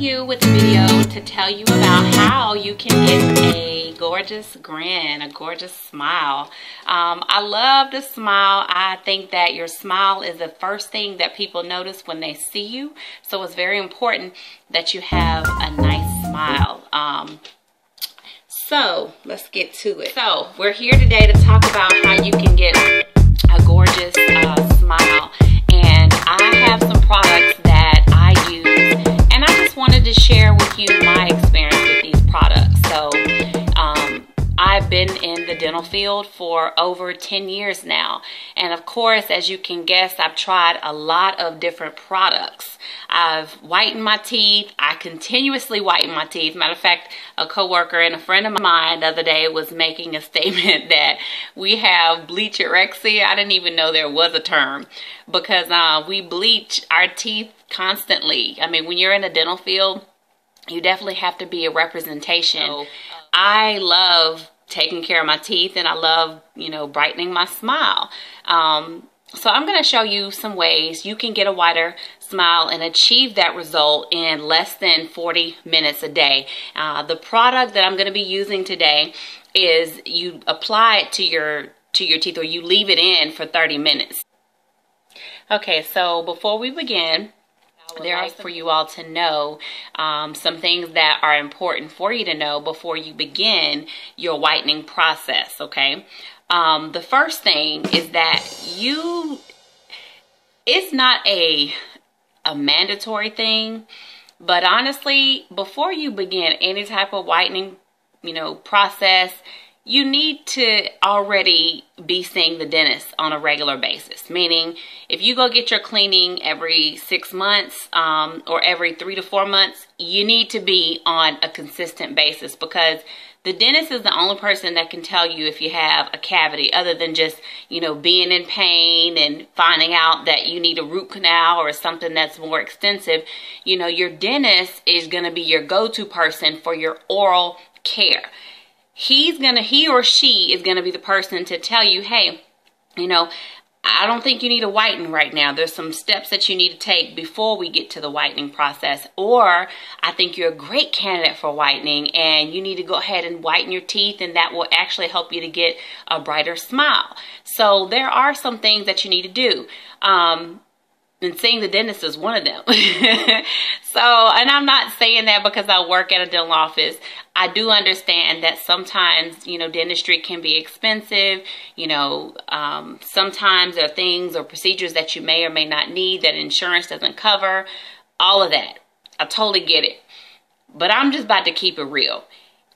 you with a video to tell you about how you can get a gorgeous grin, a gorgeous smile. I love the smile. I think that your smile is the first thing that people notice when they see you. So it's very important that you have a nice smile. So let's get to it. So we're here today to talk about how you can get a gorgeous smile. And I have some products that I use, and I just wanted to share with you my experience with these products. So I've been in the dental field for over 10 years now. And of course, as you can guess, I've tried a lot of different products. I've whitened my teeth. I continuously whiten my teeth. Matter of fact, a coworker and a friend of mine the other day was making a statement that we have bleachorexia. I didn't even know there was a term, because we bleach our teeth constantly. I mean, when you're in the dental field, you definitely have to be a representation. So, I love taking care of my teeth, and I love, brightening my smile. So I'm going to show you some ways you can get a whiter smile and achieve that result in less than 40 minutes a day. The product that I'm going to be using today is you apply it to your teeth, or you leave it in for 30 minutes. Okay, so before we begin, there are for you all to know some things that are important for you to know before you begin your whitening process, okay? The first thing is that it's not a mandatory thing, but honestly, before you begin any type of whitening, process, you need to already be seeing the dentist on a regular basis. Meaning, if you go get your cleaning every 6 months or every 3 to 4 months, you need to be on a consistent basis, because the dentist is the only person that can tell you if you have a cavity, other than just, being in pain and finding out that you need a root canal or something that's more extensive. Your dentist is going to be your go-to person for your oral care. He or she is going to be the person to tell you, hey, I don't think you need a whiten right now. There's some steps that you need to take before we get to the whitening process. Or I think you're a great candidate for whitening, and you need to go ahead and whiten your teeth, and that will actually help you to get a brighter smile. So there are some things that you need to do. And seeing the dentist is one of them. And I'm not saying that because I work at a dental office. I do understand that sometimes, dentistry can be expensive. Sometimes there are things or procedures that you may or may not need that insurance doesn't cover. All of that. I totally get it. But I'm just about to keep it real.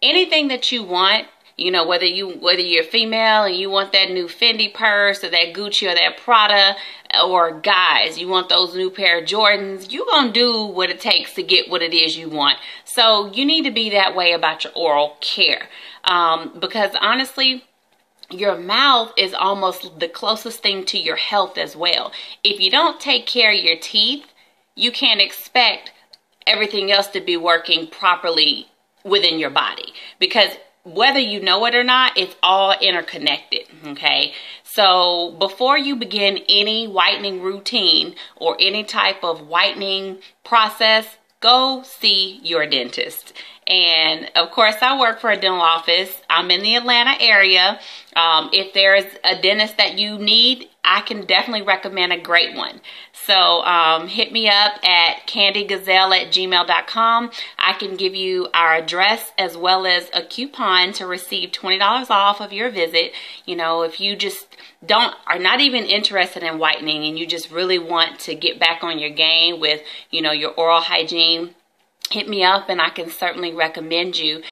Anything that you want, whether you're female and you want that new Fendi purse or that Gucci or that Prada, or guys, you want those new pair of Jordans, you're going to do what it takes to get what it is you want. So you need to be that way about your oral care. Because honestly, your mouth is almost the closest thing to your health as well. If you don't take care of your teeth, you can't expect everything else to be working properly within your body. Because whether you know it or not, it's all interconnected, okay? So before you begin any whitening routine or any type of whitening process, go see your dentist. And of course, I work for a dental office. I'm in the Atlanta area. If there's a dentist that you need, I can definitely recommend a great one. So hit me up at candygazelle@gmail.com. I can give you our address as well as a coupon to receive $20 off of your visit. If you just are not even interested in whitening, and you just really want to get back on your game with, your oral hygiene, hit me up and I can certainly recommend you.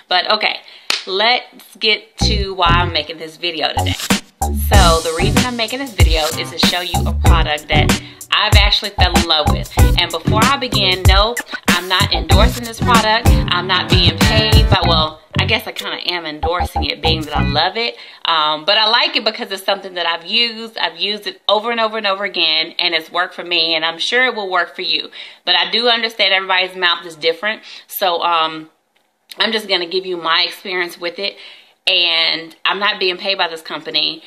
But okay, let's get to why I'm making this video today. So the reason I'm making this video is to show you a product that I've actually fell in love with. And before I begin, no, I'm not endorsing this product. I'm not being paid, but well, I guess I kind of am endorsing it, being that I love it. But I like it because it's something that I've used. I've used it over and over and over again, and it's worked for me, and I'm sure it will work for you. But I do understand everybody's mouth is different. So I'm just going to give you my experience with it. And I'm not being paid by this company.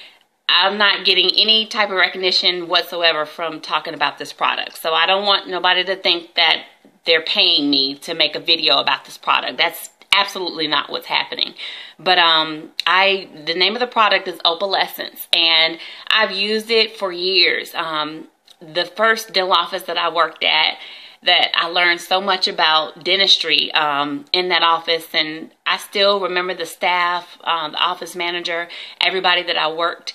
I'm not getting any type of recognition whatsoever from talking about this product. So I don't want nobody to think that they're paying me to make a video about this product. That's absolutely not what's happening. But the name of the product is Opalescence, and I've used it for years. The first dental office that I worked at, that I learned so much about dentistry in that office, and I still remember the staff, the office manager, everybody that I worked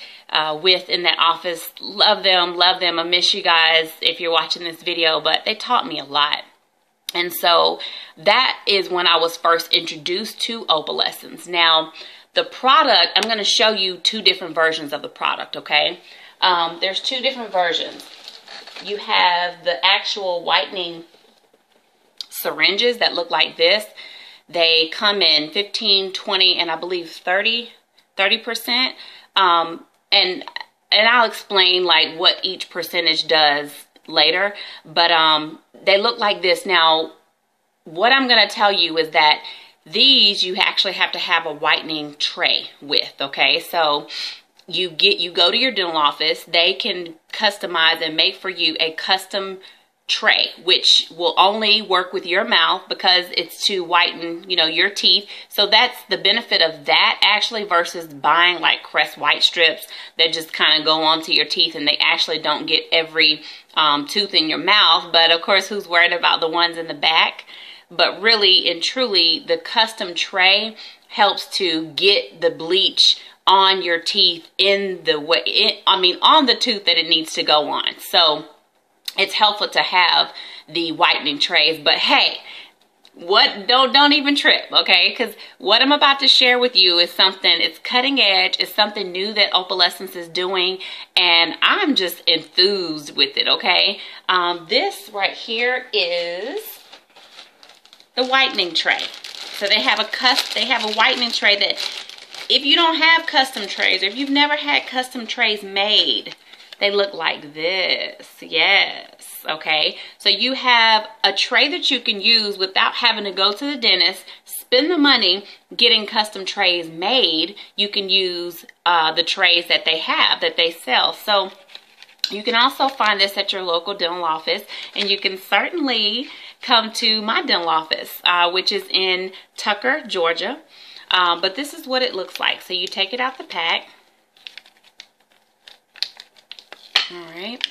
with in that office. Love them, love them. I miss you guys if you're watching this video, but they taught me a lot. And so that is when I was first introduced to Opalescence. Now, the product, I'm going to show you two different versions of the product, okay? There's two different versions. You have the actual whitening syringes that look like this. They come in 15, 20, and I believe 30%. And I'll explain like what each percentage does later, but they look like this. Now, what I'm going to tell you is that these you actually have to have a whitening tray with, okay? So you go to your dental office, they can customize and make for you a custom tray, which will only work with your mouth because it's to whiten, you know, your teeth. So that's the benefit of that actually, versus buying like Crest white strips that just kind of go onto your teeth and they actually don't get every tooth in your mouth. But of course, who's worried about the ones in the back? But really and truly, the custom tray helps to get the bleach on your teeth in the way, on the tooth that it needs to go on. So it's helpful to have the whitening trays. But hey, don't even trip, okay? Because what I'm about to share with you is something, it's cutting edge, it's something new that Opalescence is doing, and I'm just enthused with it, okay? This right here is the whitening tray. So they have a whitening tray that, if you don't have custom trays, or if you've never had custom trays made, they look like this. Yes, okay? So you have a tray that you can use without having to go to the dentist, spend the money getting custom trays made. You can use the trays that they have, that they sell. So you can also find this at your local dental office, and you can certainly come to my dental office, which is in Tucker, Georgia. But this is what it looks like. So you take it out the pack. All right.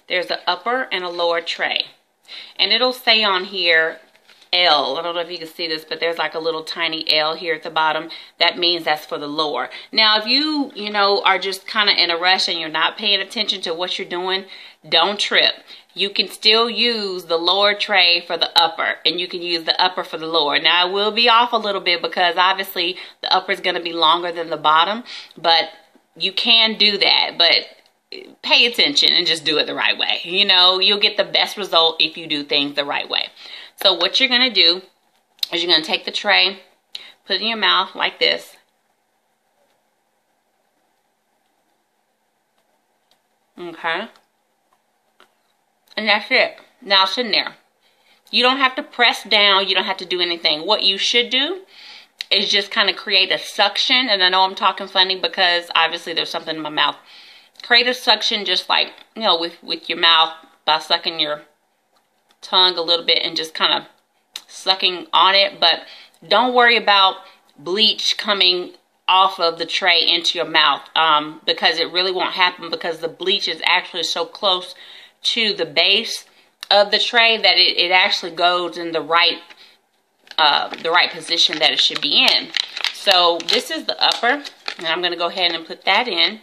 There's an upper and a lower tray. And it'll say on here L. I don't know if you can see this, but there's like a little tiny L here at the bottom. That means that's for the lower. Now, if you are just kind of in a rush and you're not paying attention to what you're doing, don't trip. You can still use the lower tray for the upper, and you can use the upper for the lower. Now, it will be off a little bit because obviously the upper is going to be longer than the bottom, but you can do that. But pay attention and just do it the right way. You know, you'll get the best result if you do things the right way. So what you're going to do is you're going to take the tray, put it in your mouth like this. Okay. And that's it. Now it's in there. You don't have to press down. You don't have to do anything. What you should do is just kind of create a suction. And I know I'm talking funny because obviously there's something in my mouth. Create a suction just like, with your mouth by sucking your tongue a little bit and just kind of sucking on it. But don't worry about bleach coming off of the tray into your mouth because it really won't happen, because the bleach is actually so close to the base of the tray that it actually goes in the right position that it should be in. So this is the upper, and I'm going to go ahead and put that in.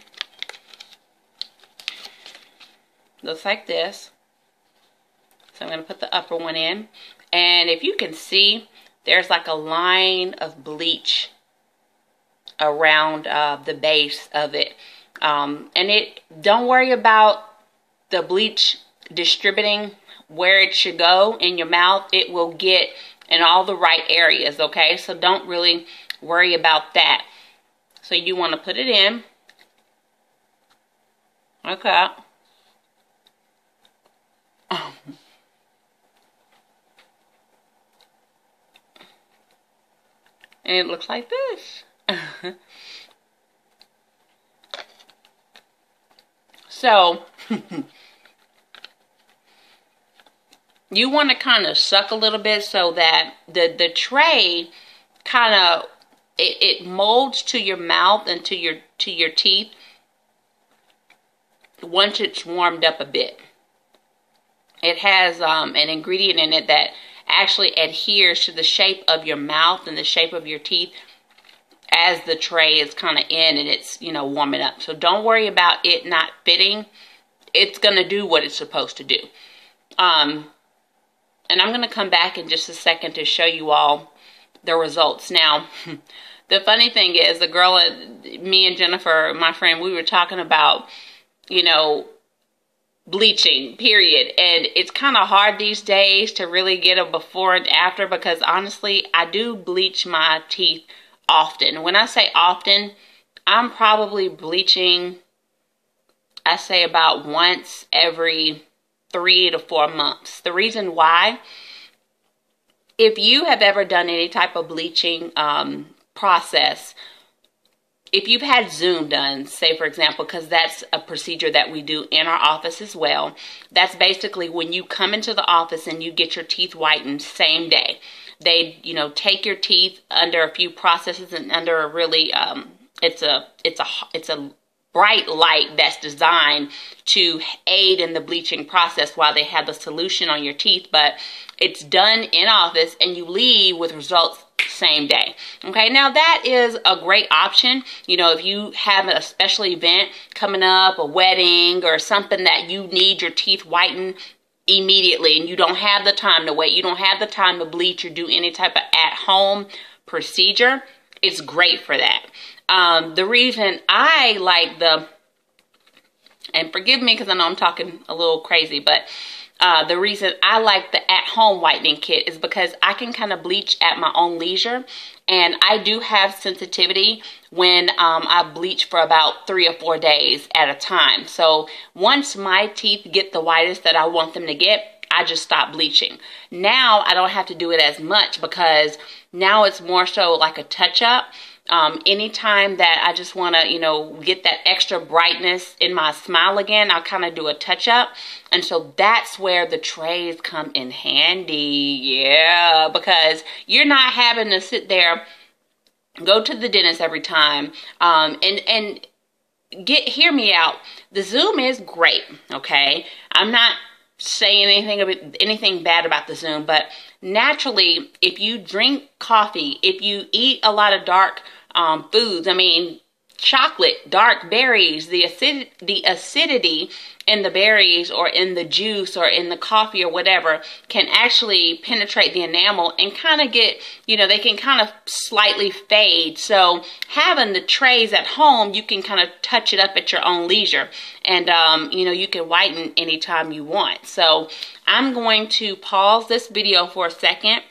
Looks like this. So I'm going to put the upper one in, and if you can see, there's like a line of bleach around the base of it, and don't worry about the bleach distributing where it should go in your mouth. It will get in all the right areas, okay? So don't really worry about that. So you want to put it in. Okay. And it looks like this. So, you want to kind of suck a little bit so that the tray kind of, it molds to your mouth and to your teeth once it's warmed up a bit. It has an ingredient in it that actually adheres to the shape of your mouth and the shape of your teeth as the tray is kind of in and it's, you know, warming up. So don't worry about it not fitting. It's going to do what it's supposed to do. And I'm going to come back in just a second to show you all the results. Now, the funny thing is, the girl, me and Jennifer, my friend, we were talking about, you know, bleaching, period. And it's kind of hard these days to really get a before and after, because honestly, I do bleach my teeth often. When I say often, I'm probably bleaching, I say about once every 3 to 4 months. The reason why, if you have ever done any type of bleaching process, if you've had Zoom done, say for example, because that's a procedure that we do in our office as well. That's basically when you come into the office and you get your teeth whitened same day. They, you know, take your teeth under a few processes and under a really, it's a bright light that's designed to aid in the bleaching process while they have the solution on your teeth. But it's done in office and you leave with results same day. Okay, now that is a great option. You know, if you have a special event coming up, a wedding or something that you need your teeth whitened immediately and you don't have the time to wait, you don't have the time to bleach or do any type of at-home procedure, it's great for that. The reason I like and forgive me because I know I'm talking a little crazy, but the reason I like the at-home whitening kit is because I can kind of bleach at my own leisure. And I do have sensitivity when I bleach for about 3 or 4 days at a time. So once my teeth get the whitest that I want them to get, I just stop bleaching. Now I don't have to do it as much because now it's more so like a touch-up. Anytime that I just want to, you know, get that extra brightness in my smile again, I'll kind of do a touch-up. And so that's where the trays come in handy. Yeah, because you're not having to sit there, go to the dentist every time, and hear me out. The Zoom is great, okay? I'm not saying anything bad about the Zoom, but naturally, if you drink coffee, if you eat a lot of dark foods, I mean, chocolate, dark berries, the acidity in the berries or in the juice or in the coffee or whatever can actually penetrate the enamel and kind of get, you know, they can kind of slightly fade. So having the trays at home, you can kind of touch it up at your own leisure. And, you know, you can whiten anytime you want. So I'm going to pause this video for a second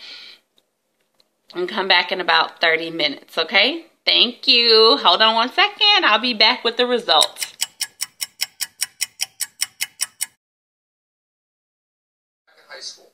and come back in about 30 minutes, okay? Thank you. Hold on 1 second. I'll be back with the results. In high school.